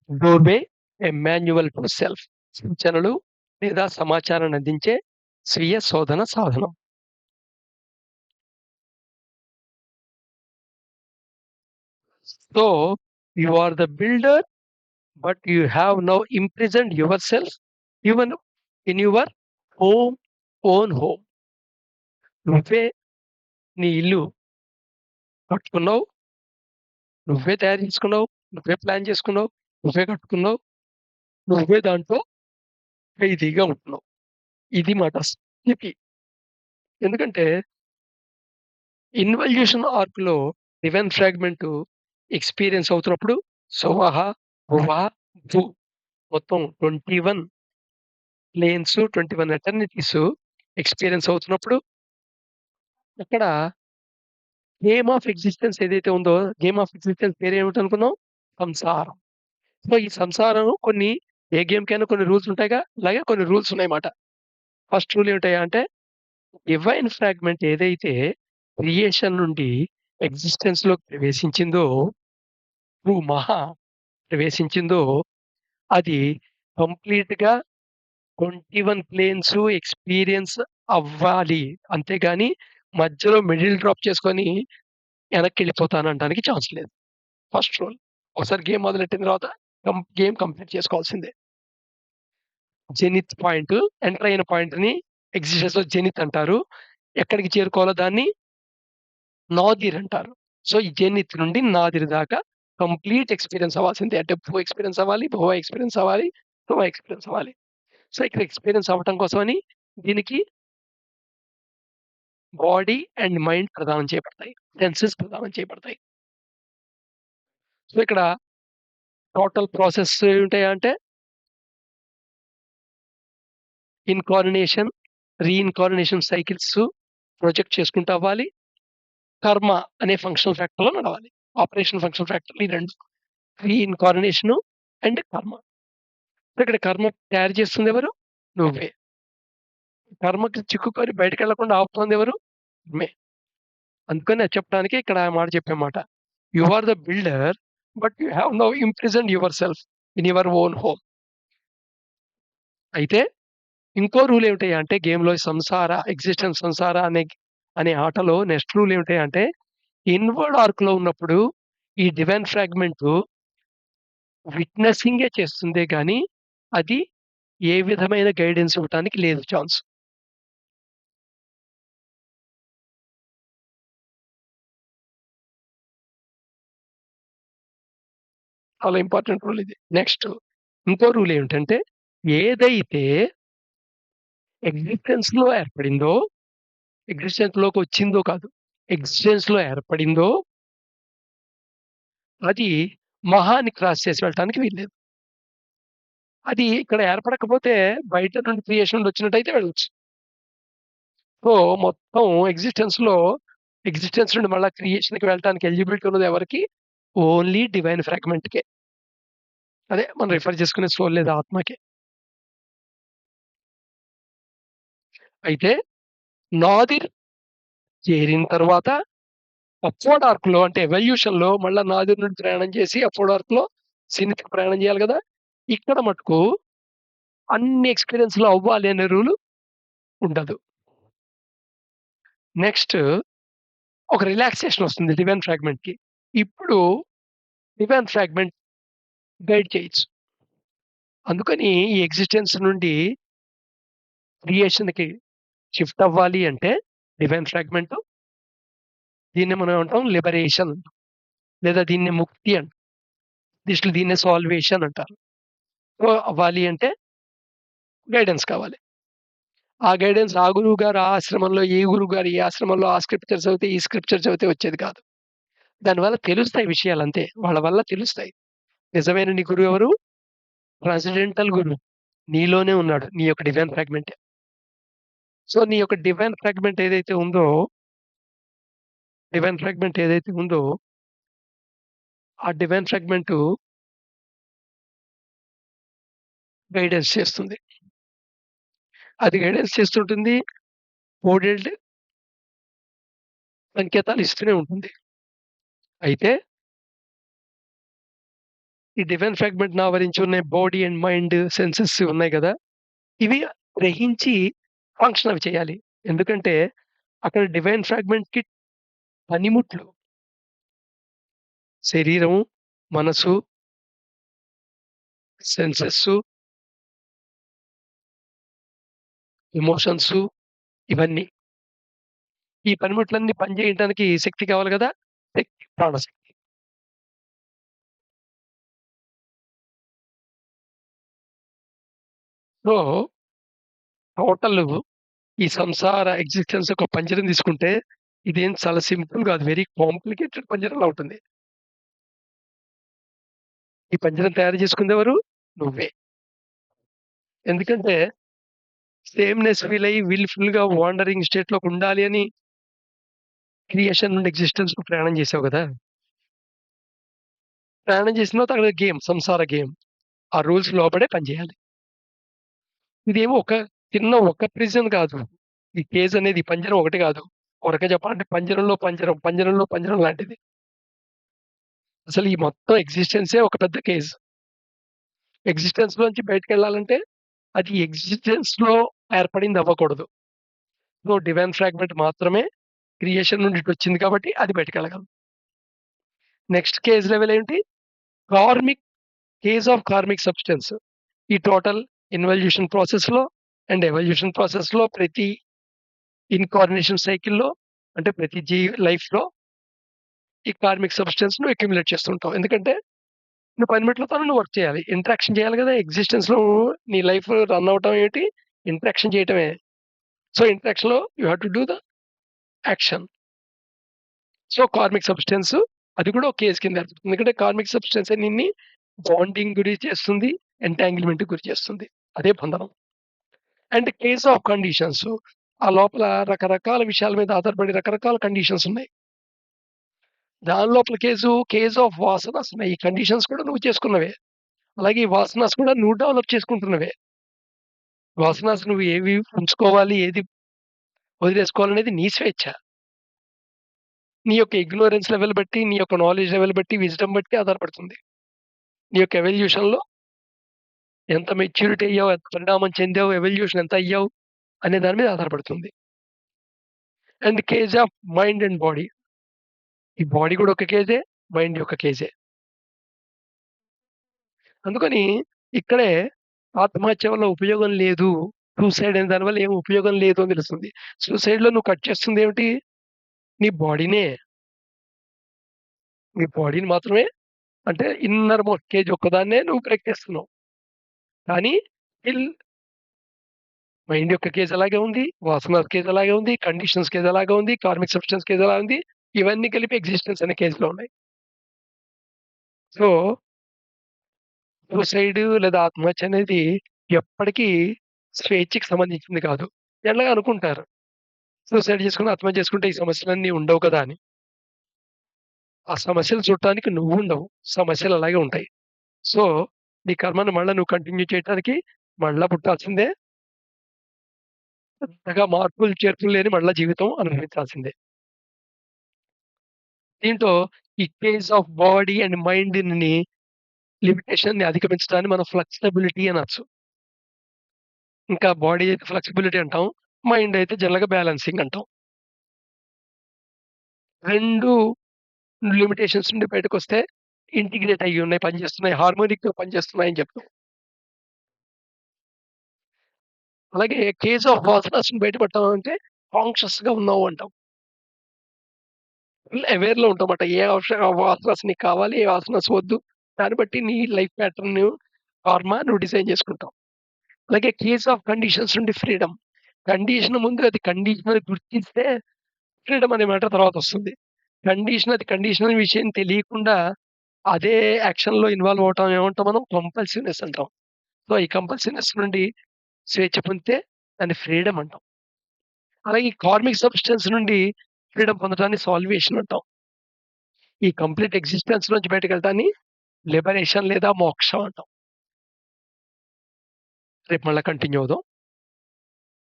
Doorway a manual to self. సూచనలు లేదా సమాచారాన్ని అందించే స్వీయ శోధన సాధనం. So, you are the builder, but you have now imprisoned yourself even in your home own home. నువ్వే నీ ఇల్లు కట్టుకున్నావు. నువ్వే తయారు చేసుకున్నావు. నువ్వే ప్లాన్ చేసుకున్నావు. నువ్వే కట్టుకున్నావు. నువ్వే దాంట్లో ఖైదీగా ఉంటున్నావు. ఇది మాట స్థితి. ఎందుకంటే ఇన్వల్యూషన్ ఆర్క్‌లో డివైన్ ఫ్రాగ్మెంట్ ఎక్స్‌పీరియన్స్ అవుతున్నప్పుడు సువహ, భువః, భూ మొత్తం 21 ప్లేన్స్, 21 ఎటర్నిటీస్ ఎక్స్‌పీరియన్స్ అవుతున్నప్పుడు అక్కడ గేమ్ ఆఫ్ ఎగ్జిస్టెన్స్ ఏదైతే ఉందో, గేమ్ ఆఫ్ ఎగ్జిస్టెన్స్ పేరేమిటనుకున్నాం? సంసారం. సో, ఈ సంసారం కొన్ని ఏ గేమ్‌కైనా కొన్ని రూల్స్ ఉంటాయిగా, అలాగే కొన్ని రూల్స్ ఉన్నాయన్నమాట. ఫస్ట్ రూల్ ఏమిటయ్యా అంటే, డివైన్ ఫ్రాగ్మెంట్ ఏదైతే క్రియేషన్ నుండి ఎగ్జిస్టెన్స్‌లోకి ప్రవేశించిందో, త్రూ మహా ప్రవేశించిందో, అది కంప్లీట్‌గా 21 ప్లేన్స్ ఎక్స్‌పీరియన్స్ అవ్వాలి. అంతేగాని మధ్యలో మిడిల్ డ్రాప్ చేసుకొని ఎనక్కెళ్ళిపోతాననటానికి ఛాన్స్ లేదు. First rule. ఒకసారి గేమ్ మొదలెట్టిన తర్వాత గేమ్ కంప్లీట్ చేసుకోవాల్సిందే. జెనిత్ పాయింట్ ఎంటర్ అయిన పాయింట్‌ని ఎగ్జిస్టెన్స్‌లో జెనిత్ అంటారు. ఎక్కడికి చేరుకోవాలో దాన్ని నాదిర్ అంటారు. సో, ఈ జెనిత్ నుండి నాదిర్ దాకా కంప్లీట్ ఎక్స్‌పీరియన్స్ అవ్వాల్సిందే. అంటే భూ ఎక్స్‌పీరియన్స్ అవ్వాలి, భువ ఎక్స్‌పీరియన్స్ అవ్వాలి, శువ ఎక్స్‌పీరియన్స్ అవ్వాలి. సో, ఇక్కడ ఎక్స్‌పీరియన్స్ అవ్వటం కోసమని దీనికి బాడీ అండ్ మైండ్ ప్రదానం చేయబడతాయి. సెన్సెస్ ప్రదానం చేయబడతాయి. సో, ఇక్కడ టోటల్ ప్రాసెస్ ఏముంటాయంటే ఇన్‌కార్నినేషన్, రీఇన్‌కార్నినేషన్ సైకిల్స్ ప్రొజెక్ట్ చేసుకుంటూ అవ్వాలి. కర్మ అనే ఫంక్షనల్ ఫ్యాక్టర్‌లో నడవాలి. ఆపరేషన్ ఫంక్షనల్ ఫ్యాక్టర్‌లు ఈ 2 రీఇన్‌కార్నినేషను అండ్ కర్మ. సో, ఇక్కడ కర్మ తయారు చేస్తుందెవరు? నువ్వే. కర్మకి చిక్కుకొని బయటికెళ్ళకుండా ఆపుతోందెవరు? నువ్వే. అందుకని అది చెప్పడానికి ఇక్కడ ఆ మాట చెప్పామాట. You are the builder, but you have now imprisoned yourself in your own home. అయితే ఇంకో రూల్ ఏమిటయ్యా అంటే గేమ్‌లో సంసార, ఎగ్జిస్టెన్స్ సంసార అనే ఆటలో నెక్స్ట్ రూల్ ఏమిటయ్యా అంటే ఇన్వర్డ్ ఆర్క్‌లో ఉన్నప్పుడు ఈ డివైన్ ఫ్రాగ్మెంటు విట్నెసింగే చేస్తుందే గానీ, అది ఏ విధమైన గైడెన్స్ ఇవ్వటానికి లేదు ఛాన్స్. చాలా ఇంపార్టెంట్ రూల్ ఇది. నెక్స్ట్ ఇంకో రూల్ ఏమిటంటే, ఏదైతే ఎగ్జిస్టెన్స్‌లో ఏర్పడిందో, ఎగ్జిస్టెన్స్‌లోకొచ్చిందో కాదు, ఎగ్జిస్టెన్స్‌లో ఏర్పడిందో, అది మహాన్ని క్రాస్ చేసి వెళ్ళటానికి వీల్లేదు. అది ఇక్కడ ఏర్పడకపోతే బయట నుండి క్రియేషన్ నుండి వచ్చినట్టయితే వెళ్ళొచ్చు. సో, మొత్తం ఎగ్జిస్టెన్స్ నుండి మళ్ళా క్రియేషన్‌కి వెళ్ళటానికి ఎలిజిబిలిటీ ఉన్నది ఎవరికి? ఓన్లీ డివైన్ ఫ్రాగ్మెంట్‌కే. అదే మనం రిఫర్ చేసుకునే సోల్ లేదా ఆత్మకే. అయితే నాదిర్ చేరిన తర్వాత అప్‌వర్డ్ ఆర్క్‌లో అంటే ఎవల్యూషన్‌లో మళ్ళా నాదిర్ నుండి ప్రయాణం చేసి అప్‌వర్డ్ ఆర్క్‌లో సీనిక్‌కి ప్రయాణం చేయాలి గదా! ఇక్కడ మటుకు అన్ని ఎక్స్‌పీరియన్స్‌లు అవ్వాలి అనే రూల్ ఉండదు. నెక్స్ట్ ఒక రిలాక్సేషన్ వస్తుంది డివైన్ ఫ్రాగ్మెంట్‌కి. ఇప్పుడు డివైన్ ఫ్రాగ్మెంట్ గైడ్ చేయొచ్చు. అందుకని ఈ ఎగ్జిస్టెన్స్ నుండి క్రియేషన్‌కి షిఫ్ట్ అవ్వాలి అంటే డివైన్ ఫ్రాగ్మెంట్ దీన్ని మనం ఏమంటాం లిబరేషన్ లేదా దీన్ని ముక్తి అంటాం. దీన్నే సాల్వేషన్ అంటారు. సో, అవ్వాలి అంటే గైడెన్స్ కావాలి. ఆ గైడెన్స్ ఆ గురువు గారు ఆ ఆశ్రమంలో, ఈ గురువు గారు ఈ ఆశ్రమంలో ఆ స్క్రిప్చర్ చదివితే, ఈ స్క్రిప్చర్ చదివితే వచ్చేది కాదు. దానివల్ల తెలుస్తాయి విషయాలంతే. వాళ్ళ వల్ల తెలుస్తాయి. నిజమైన నీ గురువెవరు? ట్రాన్సెండెంటల్ గురువు. నీలోనే ఉన్నాడు. నీ యొక్క డివైన్ ఫ్రాగ్మెంటే. సో, నీ యొక్క డివైన్ ఫ్రాగ్మెంట్ ఏదైతే ఉందో, ఆ డివైన్ ఫ్రాగ్మెంటు గైడెన్స్ చేస్తుంది. అది గైడెన్స్ చేస్తుంటుంది. కోడెడ్ సంకేతాలు ఇస్తూనే ఉంటుంది. అయితే ఈ డివైన్ ఫ్రాగ్మెంట్‌ని ఆవరించి ఉన్న బాడీ అండ్ మైండ్, సెన్సెస్ ఉన్నాయి గదా! ఇవి గ్రహించి ఫంక్షన్ అవి చేయాలి. ఎందుకంటే అక్కడ డివైన్ ఫ్రాగ్మెంట్‌కి పనిముట్లు శరీరం, మనసు, సెన్సెసు, ఎమోషన్సు ఇవన్నీ. ఈ పనిముట్లన్నీ పని జేయటానికి శక్తి కావాలి గదా! శక్తి, ప్రాణశక్తి. సో, టోటలు ఈ సంసార ఎగ్జిస్టెన్స్ ఒక పంజరం తీసుకుంటే, ఇదేం చాలా సింపుల్ గాదు. వెరీ కాంప్లికేటెడ్ పంజరంలా ఉంటుంది. ఈ పంజరం తయారు చేసుకుందెవరు? నువ్వే. ఎందుకంటే సేమ్‌నెస్ ఫీల్ అయ్యి విల్‌ఫుల్‌గా వాండరింగ్ స్టేట్‌లోకుండాలి అని క్రియేషన్ నుండి ఎగ్జిస్టెన్స్‌కు ప్రయాణం చేసావు గదా! ప్రయాణం చేసిన తర్వాత అక్కడ గేమ్, సంసార గేమ్. ఆ రూల్స్ లోబడే పనిచేయాలి. ఇదేమో ఒక ప్రిజన్ కాదు. ఈ కేజ్ అనేది ఈ పంజరం ఒకటి కాదు. ఒక రకంగా చెప్పాలంటే పంజరంలో పంజరం, పంజరంలో పంజరం లాంటిది. అసలు ఈ మొత్తం ఎగ్జిస్టెన్సే ఒక పెద్ద కేజ్. ఎగ్జిస్టెన్స్‌లోంచి బయటికెళ్ళాలంటే అది ఎగ్జిస్టెన్స్‌లో ఏర్పడింది అవ్వకూడదు. సో, డివైన్ ఫ్రాగ్మెంట్ మాత్రమే క్రియేషన్ నుండి ఇటొచ్చింది కాబట్టి అది బయటికెళ్ళగలదు. నెక్స్ట్ కేజ్ లెవెల్ ఏంటి? Karmic cage of karmic substance. ఈ టోటల్ ఇన్వల్యూషన్ ప్రాసెస్‌లో అండ్ ఎవల్యూషన్ ప్రాసెస్‌లో ప్రతి ఇన్‌కార్నేషన్ సైకిల్‌లో అంటే ప్రతి లైఫ్‌లో ఈ కార్మిక్ సబ్‌స్టెన్స్ నువ్వు అక్యుములేట్ చేస్తుంటావు. ఎందుకంటే నువ్వు పనిముట్లతోనే నువ్వు వర్క్ చేయాలి. ఇంటరాక్షన్ చేయాలి గదా! ఎగ్జిస్టెన్స్‌లో నీ లైఫ్ రన్ అవ్వటం ఏంటి? ఇంటరాక్షన్ చేయటమే. సో, ఇంటరాక్షన్‌లో you have to do the action. So, karmic substance అది కూడా ఒక కేస్ కింద ఏర్పడుతుంది. ఎందుకంటే కార్మిక్ సబ్‌స్టెన్సే నిన్ని బాండింగ్ గురి చేస్తుంది. ఎంటాంగిల్‌మెంట్‌కి గురి చేస్తుంది. అదే బంధనం. And case of conditions. ఆ లోపల రకరకాల విషయాల మీద ఆధారపడి రకరకాల కండిషన్స్ ఉన్నాయి. దాని లోపల కేస్ ఆఫ్ వాసనస్ ఉన్నాయి. ఈ కండిషన్స్ కూడా నువ్వు చేసుకున్నవే. అలాగే ఈ వాసనస్ కూడా నువ్వు డెవలప్ చేసుకుంటున్నవే. వాసనస్ నువ్వు ఏవి ఉంచుకోవాలి, ఏది వదిలేసుకోవాలనేది నీ స్వేచ్ఛ. నీ యొక్క ఇగ్నోరెన్స్ లెవెల్ బట్టి, నీ యొక్క నాలెడ్జ్ లెవెల్ బట్టి, విజ్డమ్ బట్టి ఆధారపడుతుంది. నీ యొక్క ఎవల్యూషన్‌లో ఎంత మెచ్యూరిటీ అయ్యావు, ఎంత పరిణామం చెందావు, ఎవల్యూషన్ ఎంత అయ్యావు అనే దాని మీద ఆధారపడుతుంది. And cage of mind and body. ఈ బాడీ కూడా ఒక కేజే, మైండ్ ఒక కేజే. అందుకని ఇక్కడే ఆత్మహత్య వల్ల ఉపయోగం లేదు. సూసైడ్ అనే దాని వల్ల ఏమి ఉపయోగం లేదు అని తెలుస్తుంది. సూసైడ్‌లో నువ్వు కట్ చేస్తుందేమిటి? నీ బాడీనే. నీ బాడీని మాత్రమే అంటే ఇన్నర్ మోస్ట్ కేజ్ ఒక్కదాన్నే నువ్వు బ్రేక్ చేస్తున్నావు. కానీ స్టిల్ మైండ్ యొక్క కేజ్ అలాగే ఉంది. వాసన కేజ్ అలాగే ఉంది. కండిషన్స్ కేజ్ అలాగే ఉంది. కార్మిక్ సబ్‌స్టెన్స్ కేజ్ అలా ఉంది. ఇవన్నీ కలిపి ఎగ్జిస్టెన్స్ అనే కేజ్‌లో ఉన్నాయి. సో, సూసైడ్ లేదా ఆత్మహత్య అనేది ఎప్పటికీ స్వేచ్ఛకి సంబంధించింది కాదు. జనరల్‌గా అనుకుంటారు. సూసైడ్ చేసుకొని, ఆత్మహత్య చేసుకుంటే ఈ సమస్యలన్నీ ఉండవు కదా! అని. ఆ సమస్యలు చూడటానికి నువ్వుండవు. సమస్యలు అలాగే ఉంటాయి. సో, నీ కర్మను మళ్ళా నువ్వు కంటిన్యూ చేయటానికి మళ్ళా పుట్టాల్సిందే. పెద్దగా మార్పులు, చేర్పులు లేని మళ్ళా జీవితం అనుభవించాల్సిందే. దీంట్లో ఈ కేజ్ ఆఫ్ బాడీ అండ్ మైండ్‌ని లిమిటేషన్‌ని అధిగమించడాన్ని మనం ఫ్లెక్సిబిలిటీ అనొచ్చు. ఇంకా బాడీ అయితే ఫ్లెక్సిబిలిటీ అంటాం. మైండ్ అయితే జనరల్‌గా బ్యాలెన్సింగ్ అంటాం. 2 లిమిటేషన్స్ నుండి బయటకొస్తే ఇంటిగ్రేట్ అయ్యున్నాయి, పనిచేస్తున్నాయి. హార్మోనిక్‌గా పనిచేస్తున్నాయని చెప్తాం. అలాగే కేజ్ ఆఫ్ వాసనస్ నుండి బయటపడటం అంటే కాన్షియస్‌గా ఉన్నావు అంటాం. ఫుల్ అవేర్‌లో ఉంటామట. ఏ వాసనస్ నీకు కావాలి, ఏ వాసనస్ వద్దు. దాన్ని బట్టి నీ లైఫ్ ప్యాటర్న్, కర్మ నువ్వు డిజైన్ చేసుకుంటావు. అలాగే కేస్ ఆఫ్ కండిషన్స్ నుండి ఫ్రీడమ్. కండిషన్ ముందు అది కండిషన్ అని గుర్తిస్తే ఫ్రీడమ్ అనే మాట తర్వాతొస్తుంది. అది కండిషన్ అనే విషయం తెలియకుండా అదే యాక్షన్‌లో ఇన్వాల్వ్ అవ్వటం ఏమంటాం మనం? కంపల్సివ్‌నెస్ అంటాం. సో, ఈ కంపల్సివ్‌నెస్ నుండి స్వేచ్ఛ పొందితే దాన్ని ఫ్రీడమ్ అంటాం. అలాగే ఈ కార్మిక్ సబ్‌స్టెన్స్ నుండి ఫ్రీడమ్ పొందడాన్ని సాల్వేషన్ అంటాం. ఈ కంప్లీట్ ఎగ్జిస్టెన్స్ నుంచి బయటకెళ్ళటాన్ని లిబరేషన్ లేదా మోక్షం అంటాం. రేపు మళ్ళా కంటిన్యూ అవుదాం.